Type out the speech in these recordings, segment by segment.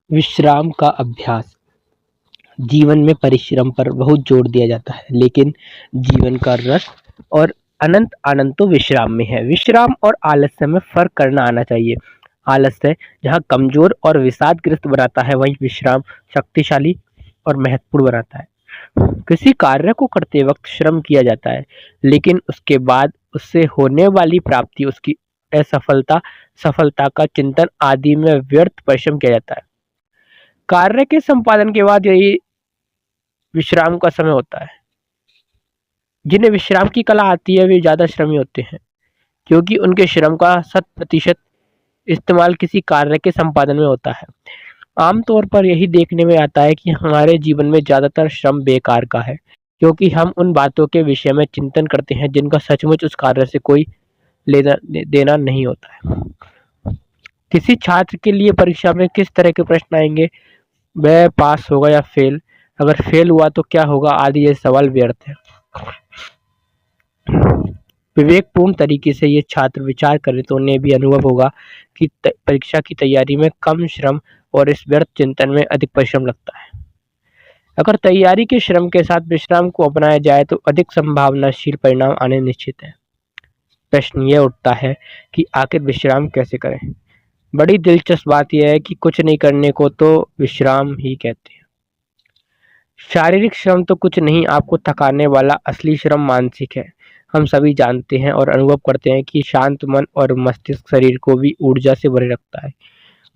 विश्राम का अभ्यास। जीवन में परिश्रम पर बहुत जोर दिया जाता है, लेकिन जीवन का रस और अनंत आनंद तो विश्राम में है। विश्राम और आलस्य में फ़र्क करना आना चाहिए। आलस्य जहाँ कमज़ोर और विषादग्रस्त बनाता है, वहीं विश्राम शक्तिशाली और महत्वपूर्ण बनाता है। किसी कार्य को करते वक़्त श्रम किया जाता है, लेकिन उसके बाद उससे होने वाली प्राप्ति, उसकी असफलता, सफलता का चिंतन आदि में व्यर्थ परिश्रम किया जाता है। कार्य के संपादन के बाद यही विश्राम का समय होता है। जिन्हें विश्राम की कला आती है, वे ज़्यादा श्रमी होते हैं, क्योंकि उनके श्रम का 100% इस्तेमाल किसी कार्य के संपादन में होता है। आम तौर पर यही देखने में आता है कि हमारे जीवन में ज़्यादातर श्रम बेकार का है, क्योंकि हम उन बातों के विषय में चिंतन करते हैं जिनका सचमुच उस कार्य से कोई लेना देना नहीं होता है। किसी छात्र के लिए परीक्षा में किस तरह के प्रश्न आएंगे, वह पास होगा या फेल, अगर फेल हुआ तो क्या होगा, आदि ये सवाल व्यर्थ है। विवेकपूर्ण तरीके से ये छात्र विचार करें तो उन्हें भी अनुभव होगा कि परीक्षा की तैयारी में कम श्रम और इस व्यर्थ चिंतन में अधिक परिश्रम लगता है। अगर तैयारी के श्रम के साथ विश्राम को अपनाया जाए तो अधिक संभावनाशील परिणाम आने निश्चित है। प्रश्न ये उठता है कि आखिर विश्राम कैसे करें। बड़ी दिलचस्प बात यह है कि कुछ नहीं करने को तो विश्राम ही कहते हैं। शारीरिक श्रम तो कुछ नहीं, आपको थकाने वाला असली श्रम मानसिक है। हम सभी जानते हैं और अनुभव करते हैं कि शांत मन और मस्तिष्क शरीर को भी ऊर्जा से भरे रखता है।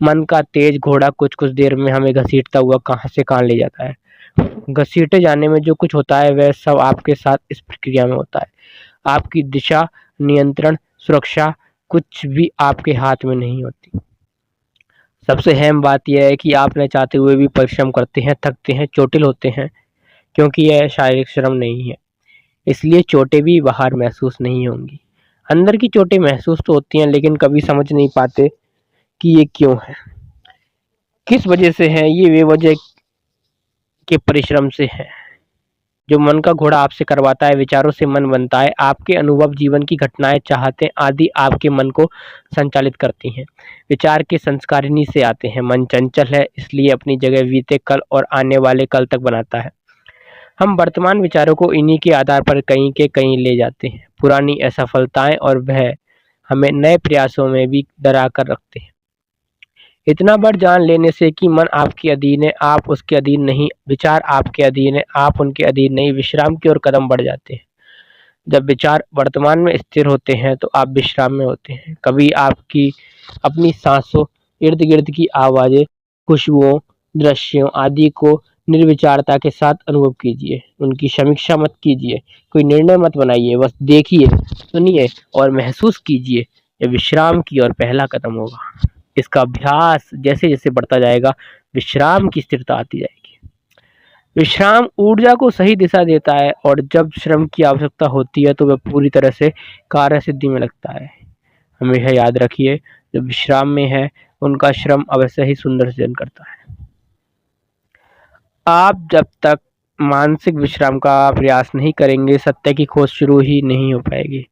मन का तेज घोड़ा कुछ कुछ देर में हमें घसीटता हुआ कहाँ से कहाँ ले जाता है। घसीटे जाने में जो कुछ होता है वह सब आपके साथ इस प्रक्रिया में होता है। आपकी दिशा, नियंत्रण, सुरक्षा कुछ भी आपके हाथ में नहीं होती। सबसे अहम बात यह है कि आप न चाहते हुए भी परिश्रम करते हैं, थकते हैं, चोटिल होते हैं, क्योंकि यह शारीरिक श्रम नहीं है। इसलिए चोटें भी बाहर महसूस नहीं होंगी। अंदर की चोटें महसूस तो होती हैं, लेकिन कभी समझ नहीं पाते कि ये क्यों है, किस वजह से है। ये वे वजह के परिश्रम से है जो मन का घोड़ा आपसे करवाता है। विचारों से मन बनता है। आपके अनुभव, जीवन की घटनाएं, चाहतें आदि आपके मन को संचालित करती हैं। विचार के संस्कार इन्हीं से आते हैं। मन चंचल है, इसलिए अपनी जगह बीते कल और आने वाले कल तक बनाता है। हम वर्तमान विचारों को इन्हीं के आधार पर कहीं के कहीं ले जाते हैं। पुरानी असफलताएं और भय हमें नए प्रयासों में भी डरा कर रखते हैं। इतना बढ़ जान लेने से कि मन आपके अधीन है, आप उसके अधीन नहीं, विचार आपके अधीन है, आप उनके अधीन नहीं, विश्राम की ओर कदम बढ़ जाते हैं। जब विचार वर्तमान में स्थिर होते हैं तो आप विश्राम में होते हैं। कभी आपकी अपनी सांसों, इर्द गिर्द की आवाज़ें, खुशबुओं, दृश्यों आदि को निर्विचारता के साथ अनुभव कीजिए। उनकी समीक्षा मत कीजिए, कोई निर्णय मत बनाइए, बस देखिए, सुनिए और महसूस कीजिए। यह विश्राम की ओर पहला कदम होगा। इसका अभ्यास जैसे जैसे बढ़ता जाएगा, विश्राम की स्थिरता आती जाएगी। विश्राम ऊर्जा को सही दिशा देता है और जब श्रम की आवश्यकता होती है तो वह पूरी तरह से कार्य सिद्धि में लगता है। हमेशा याद रखिए, जो विश्राम में है उनका श्रम अवश्य ही सुंदर सृजन करता है। आप जब तक मानसिक विश्राम का प्रयास नहीं करेंगे, सत्य की खोज शुरू ही नहीं हो पाएगी।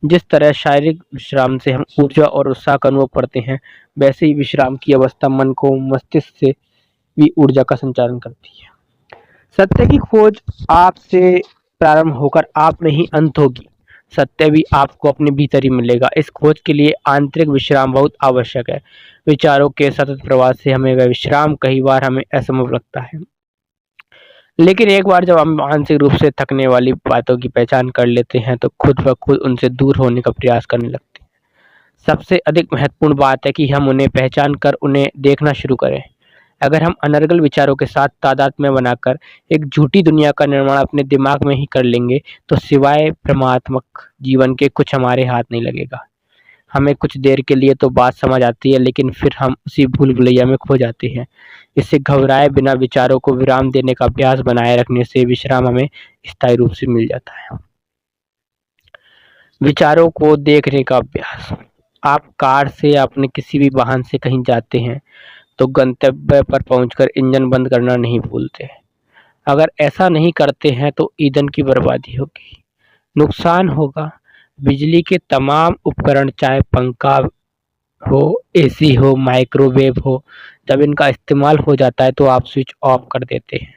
जिस तरह शारीरिक विश्राम से हम ऊर्जा और उत्साह का अनुभव करते हैं, वैसे ही विश्राम की अवस्था मन को, मस्तिष्क से भी ऊर्जा का संचालन करती है। सत्य की खोज आपसे प्रारंभ होकर आप में ही अंत होगी। सत्य भी आपको अपने भीतर ही मिलेगा। इस खोज के लिए आंतरिक विश्राम बहुत आवश्यक है। विचारों के सतत प्रवाह से हमें वह विश्राम कई बार हमें असंभव लगता है, लेकिन एक बार जब हम मानसिक रूप से थकने वाली बातों की पहचान कर लेते हैं तो खुद ब खुद उनसे दूर होने का प्रयास करने लगते हैं। सबसे अधिक महत्वपूर्ण बात है कि हम उन्हें पहचान कर उन्हें देखना शुरू करें। अगर हम अनर्गल विचारों के साथ तादात्म्य बनाकर एक झूठी दुनिया का निर्माण अपने दिमाग में ही कर लेंगे तो सिवाय भ्रमात्मक जीवन के कुछ हमारे हाथ नहीं लगेगा। हमें कुछ देर के लिए तो बात समझ आती है, लेकिन फिर हम उसी भूल भुलैया में खो जाते हैं। इससे घबराए बिना विचारों को विराम देने का अभ्यास बनाए रखने से विश्राम हमें स्थायी रूप से मिल जाता है। विचारों को देखने का अभ्यास। आप कार से या अपने किसी भी वाहन से कहीं जाते हैं तो गंतव्य पर पहुंचकर इंजन बंद करना नहीं भूलते। अगर ऐसा नहीं करते हैं तो ईंधन की बर्बादी होगी, नुकसान होगा। बिजली के तमाम उपकरण, चाहे पंखा हो, एसी हो, माइक्रोवेव हो, जब इनका इस्तेमाल हो जाता है तो आप स्विच ऑफ कर देते हैं।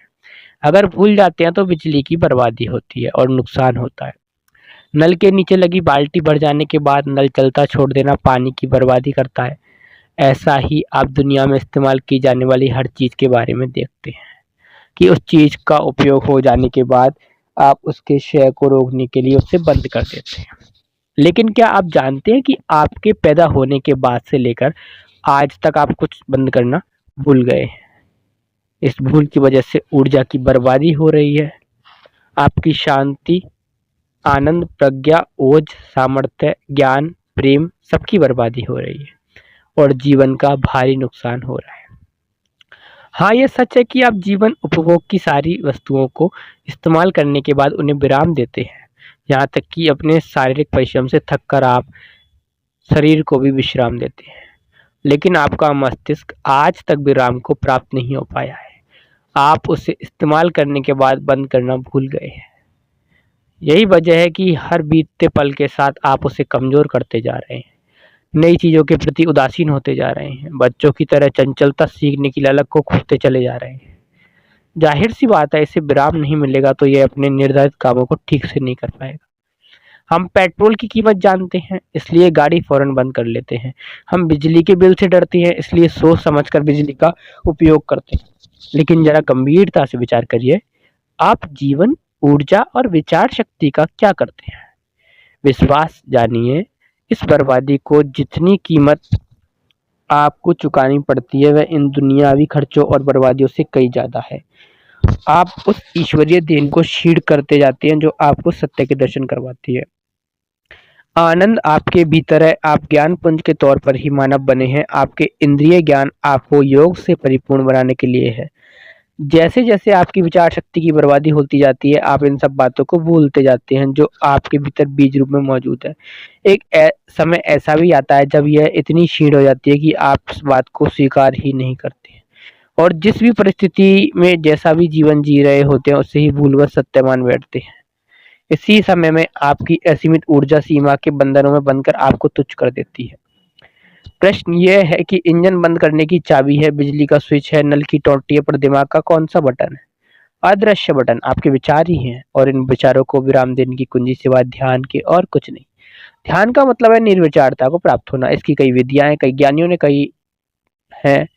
अगर भूल जाते हैं तो बिजली की बर्बादी होती है और नुकसान होता है। नल के नीचे लगी बाल्टी भर जाने के बाद नल चलता छोड़ देना पानी की बर्बादी करता है। ऐसा ही आप दुनिया में इस्तेमाल की जाने वाली हर चीज़ के बारे में देखते हैं कि उस चीज़ का उपयोग हो जाने के बाद आप उसके क्षय को रोकने के लिए उसे बंद कर देते हैं। लेकिन क्या आप जानते हैं कि आपके पैदा होने के बाद से लेकर आज तक आप कुछ बंद करना भूल गए हैं। इस भूल की वजह से ऊर्जा की बर्बादी हो रही है। आपकी शांति, आनंद, प्रज्ञा, ओज, सामर्थ्य, ज्ञान, प्रेम सबकी बर्बादी हो रही है और जीवन का भारी नुकसान हो रहा है। हाँ, ये सच है कि आप जीवन उपभोग की सारी वस्तुओं को इस्तेमाल करने के बाद उन्हें विराम देते हैं। यहाँ तक कि अपने शारीरिक परिश्रम से थक कर आप शरीर को भी विश्राम देते हैं। लेकिन आपका मस्तिष्क आज तक विराम को प्राप्त नहीं हो पाया है। आप उसे इस्तेमाल करने के बाद बंद करना भूल गए हैं। यही वजह है कि हर बीतते पल के साथ आप उसे कमज़ोर करते जा रहे हैं। नई चीज़ों के प्रति उदासीन होते जा रहे हैं। बच्चों की तरह चंचलता सीखने की ललक को खोते चले जा रहे हैं। ज़ाहिर-सी बात है, इसे विराम नहीं मिलेगा तो ये अपने निर्धारित कामों को ठीक से नहीं कर पाएगा। हम पेट्रोल की कीमत जानते हैं, इसलिए गाड़ी फ़ौरन बंद कर लेते हैं। हम बिजली के बिल से डरते हैं, इसलिए सोच समझकर बिजली का उपयोग करते हैं। लेकिन ज़रा गंभीरता से विचार करिए, आप जीवन, ऊर्जा और विचार शक्ति का क्या करते हैं? विश्वास जानिए, इस बर्बादी को जितनी कीमत आपको चुकानी पड़ती है, वह इन दुनियावी खर्चों और बर्बादियों से कई ज़्यादा है। आप उस ईश्वरीय देन को छीड़ करते जाते हैं जो आपको सत्य के दर्शन करवाती है। आनंद आपके भीतर है, आप ज्ञान पुंज के तौर पर ही मानव बने हैं। आपके इंद्रिय ज्ञान आपको योग से परिपूर्ण बनाने के लिए है। जैसे-जैसे आपकी विचार शक्ति की बर्बादी होती जाती है, आप इन सब बातों को भूलते जाते हैं जो आपके भीतर बीज रूप में मौजूद है। एक समय ऐसा भी आता है जब यह इतनी क्षीण हो जाती है कि आप इस बात को स्वीकार ही नहीं करते हैं और जिस भी परिस्थिति में जैसा भी जीवन जी रहे होते हैं, उसे ही भूलकर सत्य मान बैठते हैं। इसी समय में आपकी असीमित ऊर्जा सीमा के बंधनों में बंधकर आपको तुच्छ कर देती है। प्रश्न यह है कि इंजन बंद करने की चाबी है, बिजली का स्विच है, नल की टोंटी है, पर दिमाग का कौन-सा बटन है? अदृश्य बटन आपके विचार ही हैं और इन विचारों को विराम देने की कुंजी सिवाय ध्यान के और कुछ नहीं। ध्यान का मतलब है निर्विचारता को प्राप्त होना। इसकी कई विधियाँ हैं, कई ज्ञानियों ने कई हैं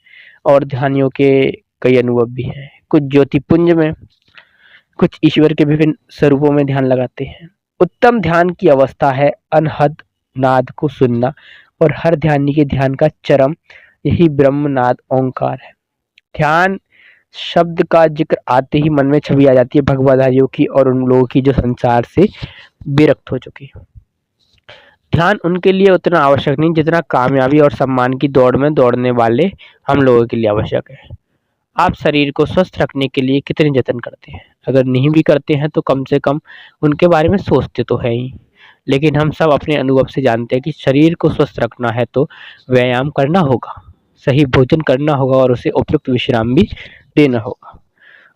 और ध्यानियों के कई अनुभव भी हैं। कुछ ज्योतिपुंज में, कुछ ईश्वर के विभिन्न स्वरूपों में ध्यान लगाते हैं। उत्तम ध्यान की अवस्था है अनहद नाद को सुनना और हर ध्यानी के ध्यान का चरम यही ब्रह्मनाद ओंकार है। ध्यान शब्द का जिक्र आते ही मन में छवि आ जाती है भगवाधारियों की और उन लोगों की जो संसार से विरक्त हो चुके हैं। ध्यान उनके लिए उतना आवश्यक नहीं जितना कामयाबी और सम्मान की दौड़ में दौड़ने वाले हम लोगों के लिए आवश्यक है। आप शरीर को स्वस्थ रखने के लिए कितने जतन करते हैं? अगर नहीं भी करते हैं तो कम से कम उनके बारे में सोचते तो है ही। लेकिन हम सब अपने अनुभव से जानते हैं कि शरीर को स्वस्थ रखना है तो व्यायाम करना होगा, सही भोजन करना होगा और उसे उपयुक्त विश्राम भी देना होगा।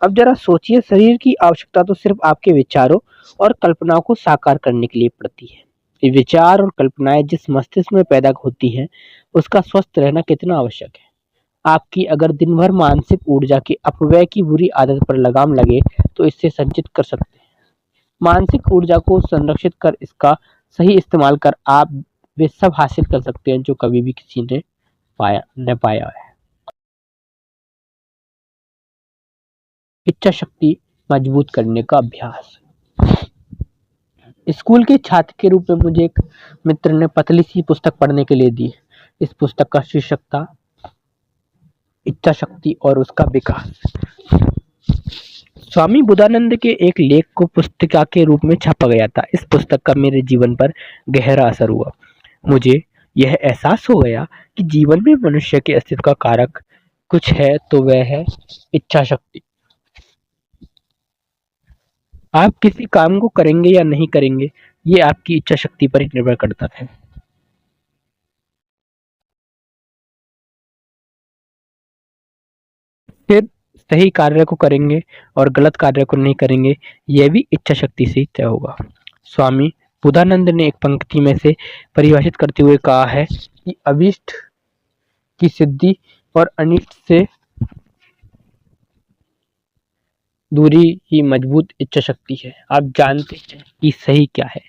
अब जरा सोचिए, शरीर की आवश्यकता तो सिर्फ आपके विचारों और कल्पनाओं को साकार करने के लिए पड़ती है। ये विचार और कल्पनाएं जिस मस्तिष्क में पैदा होती हैं, उसका स्वस्थ रहना कितना आवश्यक है। आपकी अगर दिन भर मानसिक ऊर्जा के अपव्यय की बुरी आदत पर लगाम लगे तो इससे संचित कर सकते हैं। मानसिक ऊर्जा को संरक्षित कर इसका सही इस्तेमाल कर आप वे सब हासिल कर सकते हैं जो कभी भी किसी ने पाया है। इच्छा शक्ति मजबूत करने का अभ्यास। स्कूल के छात्र के रूप में मुझे एक मित्र ने पतली सी पुस्तक पढ़ने के लिए दी। इस पुस्तक का शीर्षक था इच्छा शक्ति और उसका विकास। स्वामी बुधानंद के एक लेख को पुस्तिका के रूप में छापा गया था। इस पुस्तक का मेरे जीवन पर गहरा असर हुआ। मुझे यह एहसास हो गया कि जीवन में मनुष्य के अस्तित्व का कारक कुछ है तो वह है इच्छा शक्ति। आप किसी काम को करेंगे या नहीं करेंगे, ये आपकी इच्छा शक्ति पर ही निर्भर करता है। फिर सही कार्य को करेंगे और गलत कार्य को नहीं करेंगे, यह भी इच्छा शक्ति से ही तय होगा। स्वामी बुधानंद ने एक पंक्ति में से परिभाषित करते हुए कहा है कि अभीष्ट की सिद्धि और अनिष्ट से दूरी ही मजबूत इच्छा शक्ति है। आप जानते हैं कि सही क्या है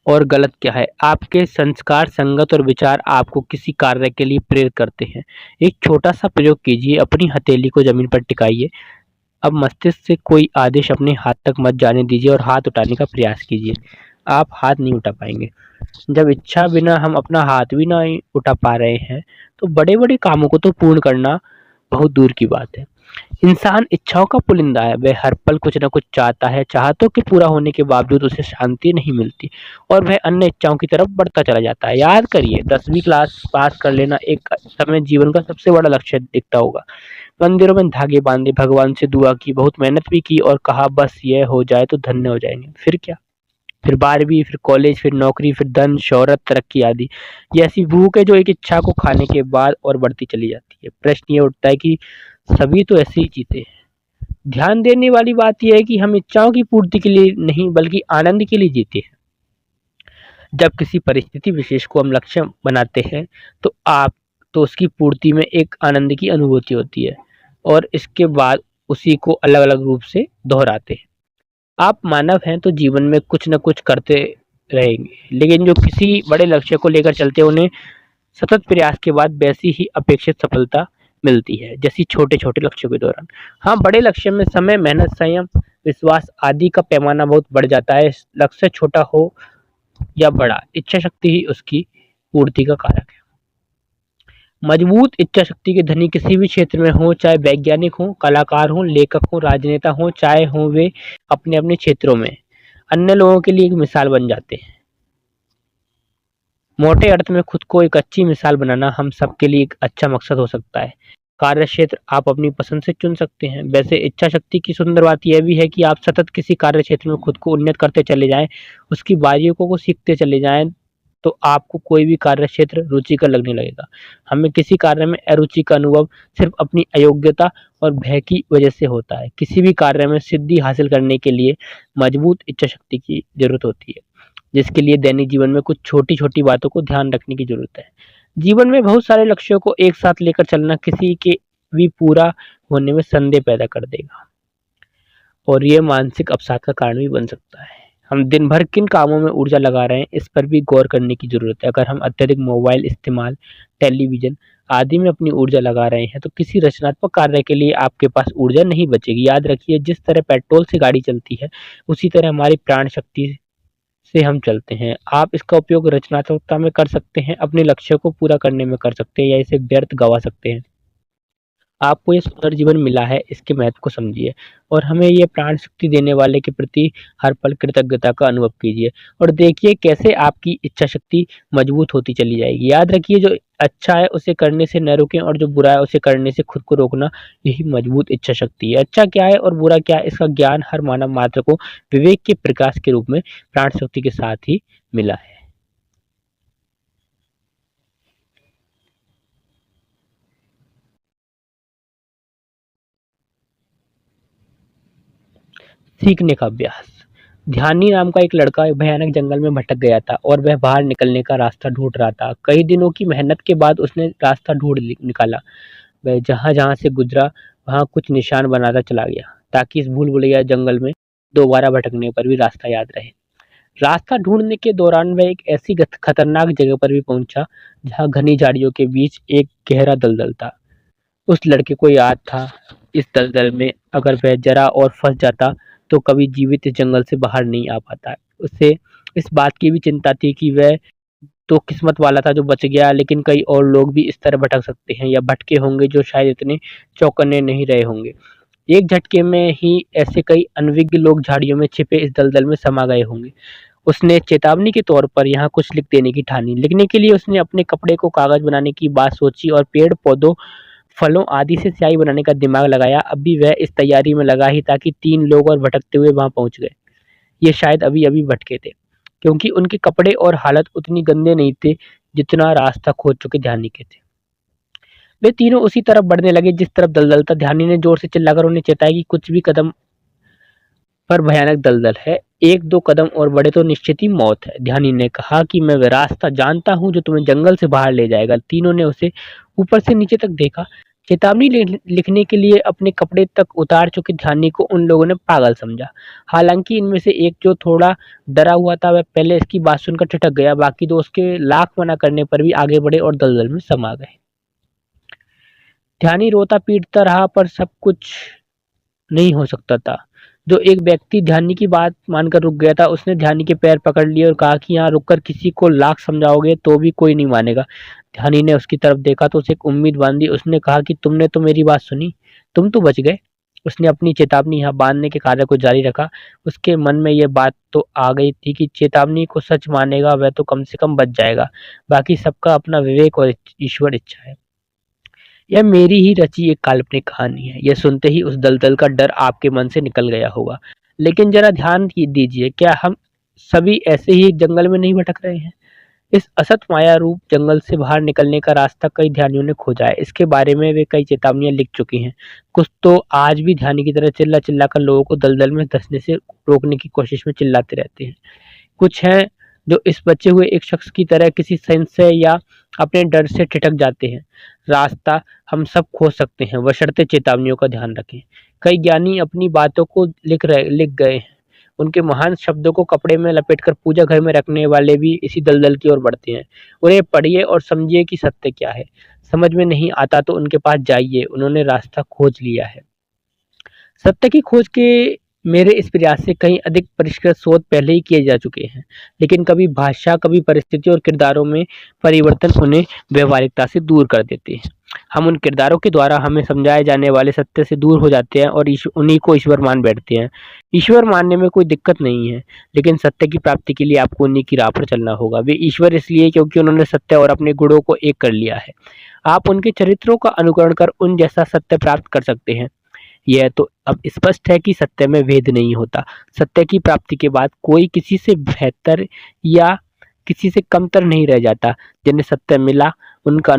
और गलत क्या है। आपके संस्कार, संगत और विचार आपको किसी कार्य के लिए प्रेरित करते हैं। एक छोटा सा प्रयोग कीजिए, अपनी हथेली को जमीन पर टिकाइए। अब मस्तिष्क से कोई आदेश अपने हाथ तक मत जाने दीजिए और हाथ उठाने का प्रयास कीजिए। आप हाथ नहीं उठा पाएंगे। जब इच्छा बिना हम अपना हाथ भी ना उठा पा रहे हैं, तो बड़े बड़े कामों को तो पूर्ण करना बहुत दूर की बात है। इंसान इच्छाओं का पुलिंदा है। वह हर पल कुछ न कुछ चाहता है। चाहतों के पूरा होने के बावजूद उसे शांति नहीं मिलती और वह अन्य इच्छाओं की तरफ बढ़ता चला जाता है। याद करिए, 10वीं क्लास पास कर लेना एक समय जीवन का सबसे बड़ा लक्ष्य दिखता होगा। मंदिरों में धागे बांधे, भगवान से दुआ की, बहुत मेहनत भी की और कहा बस यह हो जाए तो धन्य हो जाएंगे। फिर क्या? फिर 12वीं, फिर कॉलेज, फिर नौकरी, फिर धन, शोहरत, तरक्की आदि। ये ऐसी भूख है जो एक इच्छा को खाने के बाद और बढ़ती चली जाती है। प्रश्न ये उठता है कि सभी तो ऐसे ही जीते हैं। ध्यान देने वाली बात यह है कि हम इच्छाओं की पूर्ति के लिए नहीं बल्कि आनंद के लिए जीते हैं। जब किसी परिस्थिति विशेष को हम लक्ष्य बनाते हैं तो उसकी पूर्ति में एक आनंद की अनुभूति होती है और इसके बाद उसी को अलग अलग रूप से दोहराते हैं। आप मानव हैं तो जीवन में कुछ न कुछ करते रहेंगे, लेकिन जो किसी बड़े लक्ष्य को लेकर चलते हैं उन्हें सतत प्रयास के बाद वैसी ही अपेक्षित सफलता मिलती है जैसी छोटे छोटे लक्ष्यों के दौरान। हाँ, बड़े लक्ष्य में समय, मेहनत, संयम, विश्वास आदि का पैमाना बहुत बढ़ जाता है। लक्ष्य छोटा हो या बड़ा, इच्छा शक्ति ही उसकी पूर्ति का कारक है। मजबूत इच्छा शक्ति के धनी किसी भी क्षेत्र में हो, चाहे वैज्ञानिक हो, कलाकार हो, लेखक हो, राजनेता हो, चाहे हो वे अपने अपने क्षेत्रों में अन्य लोगों के लिए एक मिसाल बन जाते हैं। मोटे अर्थ में खुद को एक अच्छी मिसाल बनाना हम सबके लिए एक अच्छा मकसद हो सकता है। कार्य क्षेत्र आप अपनी पसंद से चुन सकते हैं। वैसे इच्छा शक्ति की सुंदर बात यह भी है कि आप सतत किसी कार्य क्षेत्र में खुद को उन्नत करते चले जाएं, उसकी बारीकियों को सीखते चले जाएं, तो आपको कोई भी कार्य क्षेत्र रुचिकर लगने लगेगा। हमें किसी कार्य में अरुचि का अनुभव सिर्फ अपनी अयोग्यता और भय की वजह से होता है। किसी भी कार्य में सिद्धि हासिल करने के लिए मजबूत इच्छा शक्ति की जरूरत होती है, जिसके लिए दैनिक जीवन में कुछ छोटी छोटी बातों को ध्यान रखने की जरूरत है। जीवन में बहुत सारे लक्ष्यों को एक साथ लेकर चलना किसी के भी पूरा होने में संदेह पैदा कर देगा और ये मानसिक अवसाद का कारण भी बन सकता है। हम दिन भर किन कामों में ऊर्जा लगा रहे हैं, इस पर भी गौर करने की जरूरत है। अगर हम अत्यधिक मोबाइल इस्तेमाल, टेलीविजन आदि में अपनी ऊर्जा लगा रहे हैं तो किसी रचनात्मक कार्य के लिए आपके पास ऊर्जा नहीं बचेगी। याद रखिए, जिस तरह पेट्रोल से गाड़ी चलती है उसी तरह हमारी प्राण शक्ति से हम चलते हैं। आप इसका उपयोग रचनात्मकता में कर सकते हैं, अपने लक्ष्य को पूरा करने में कर सकते हैं या इसे व्यर्थ गवा सकते हैं। आपको ये सुंदर जीवन मिला है, इसके महत्व को समझिए और हमें ये प्राण शक्ति देने वाले के प्रति हर पल कृतज्ञता का अनुभव कीजिए और देखिए कैसे आपकी इच्छा शक्ति मजबूत होती चली जाएगी। याद रखिए, जो अच्छा है उसे करने से न रुकें और जो बुरा है उसे करने से खुद को रोकना, यही मजबूत इच्छा शक्ति है। अच्छा क्या है और बुरा क्या है, इसका ज्ञान हर मानव मात्र को विवेक के प्रकाश के रूप में प्राण शक्ति के साथ ही मिला है। सीखने का अभ्यास। ध्यानी नाम का एक लड़का एक भयानक जंगल में भटक गया था और वह बाहर निकलने का रास्ता ढूंढ रहा था। कई दिनों की मेहनत के बाद उसने रास्ता ढूंढ निकाला। वह जहां जहां से गुजरा वहां कुछ निशान बनाता चला गया ताकि इस भूल भुलैया जंगल में दोबारा भटकने पर भी रास्ता याद रहे। रास्ता ढूंढने के दौरान वह एक ऐसी खतरनाक जगह पर भी पहुंचा जहां घनी झाड़ियों के बीच एक गहरा दलदल था। उस लड़के को याद था, इस दलदल में अगर वह जरा और फंस जाता तो कभी जीवित इस जंगल से बाहर नहीं आ पाता। उसे इस बात की भी चिंता थी कि वह तो किस्मत वाला था जो बच गया, लेकिन कई और लोग भी इस तरह भटक सकते हैं या भटके होंगे जो शायद इतने चौकन्ने नहीं रहे होंगे। एक झटके में ही ऐसे कई अनविज्ञ लोग झाड़ियों में छिपे इस दलदल में समा गए होंगे। उसने चेतावनी के तौर पर यहाँ कुछ लिख देने की ठानी। लिखने के लिए उसने अपने कपड़े को कागज बनाने की बात सोची और पेड़ पौधों, फलों आदि से स्याही बनाने का दिमाग लगाया। अब भी वह इस तैयारी में लगा ही था कि 3 लोग और भटकते हुए वहां पहुंच गए। ये शायद अभी अभी भटके थे, क्योंकि उनके कपड़े और हालत उतनी गंदे नहीं थे जितना रास्ता खोज चुके ध्यानी के थे। वे तीनों उसी तरफ बढ़ने लगे जिस तरफ दलदल था। ध्यानी ने जोर से चिल्लाकर उन्हें चेताया कि कुछ भी कदम पर भयानक दलदल है, 1-2 कदम और बढ़े तो निश्चित ही मौत है। ध्यानी ने कहा कि मैं वह रास्ता जानता हूँ जो तुम्हें जंगल से बाहर ले जाएगा। तीनों ने उसे ऊपर से नीचे तक देखा। चेतावनी लिखने के लिए अपने कपड़े तक उतार चुके ध्यानी को उन लोगों ने पागल समझा। हालांकि इनमें से एक जो थोड़ा डरा हुआ था वह पहले इसकी बात सुनकर ठिठक गया, बाकी दो उसके लाख मना करने पर भी आगे बढ़े और दलदल में समा गए। ध्यानी रोता पीटता रहा पर सब कुछ नहीं हो सकता था। जो एक व्यक्ति ध्यानी की बात मानकर रुक गया था, उसने ध्यानी के पैर पकड़ लिए और कहा कि यहाँ रुककर किसी को लाख समझाओगे तो भी कोई नहीं मानेगा। ध्यानी ने उसकी तरफ देखा तो उसे एक उम्मीद बांधी। उसने कहा कि तुमने तो मेरी बात सुनी, तुम तो बच गए। उसने अपनी चेतावनी यहाँ बांधने के कार्य को जारी रखा। उसके मन में यह बात तो आ गई थी कि चेतावनी को सच मानेगा वह तो कम से कम बच जाएगा, बाकी सबका अपना विवेक और ईश्वर इच्छा है। यह मेरी ही रची एक काल्पनिक कहानी है। यह सुनते ही उस दलदल का डर आपके मन से निकल गया होगा। लेकिन जरा ध्यान दीजिए, क्या हम सभी ऐसे ही जंगल में नहीं भटक रहे हैं? इस असत माया रूप जंगल से बाहर निकलने का रास्ता कई ध्यानियों ने खोजा है। इसके बारे में वे कई चेतावनियां लिख चुके हैं। कुछ तो आज भी ध्यानी की तरह चिल्ला चिल्ला कर लोगों को दलदल में धंसने से रोकने की कोशिश में चिल्लाते रहते हैं। कुछ हैं जो इस बचे हुए एक शख्स की तरह किसी संशय या अपने डर से ठिठक जाते हैं। रास्ता हम सब खो सकते हैं, बशर्ते चेतावनियों का ध्यान रखें। कई ज्ञानी अपनी बातों को लिख गए हैं। उनके महान शब्दों को कपड़े में लपेटकर पूजा घर में रखने वाले भी इसी दलदल की ओर बढ़ते हैं। उन्हें पढ़िए और समझिए कि सत्य क्या है। समझ में नहीं आता तो उनके पास जाइए, उन्होंने रास्ता खोज लिया है। सत्य की खोज के मेरे इस प्रयास से कहीं अधिक परिष्कृत शोध पहले ही किए जा चुके हैं, लेकिन कभी भाषा, कभी परिस्थिति और किरदारों में परिवर्तन उन्हें व्यवहारिकता से दूर कर देते हैं। हम उन किरदारों के द्वारा हमें समझाए जाने वाले सत्य से दूर हो जाते हैं और उन्हीं को ईश्वर मान बैठते हैं। ईश्वर मानने में कोई दिक्कत नहीं है, लेकिन सत्य की प्राप्ति के लिए आपको उन्हीं की राह पर चलना होगा। वे ईश्वर इसलिए क्योंकि उन्होंने सत्य और अपने गुणों को एक कर लिया है। आप उनके चरित्रों का अनुकरण कर उन जैसा सत्य प्राप्त कर सकते हैं। यह तो अब स्पष्ट है कि सत्य में भेद नहीं होता। सत्य की प्राप्ति के बाद कोई किसी से बेहतर या किसी से कमतर नहीं रह जाता। जिन्हें सत्य मिला उनका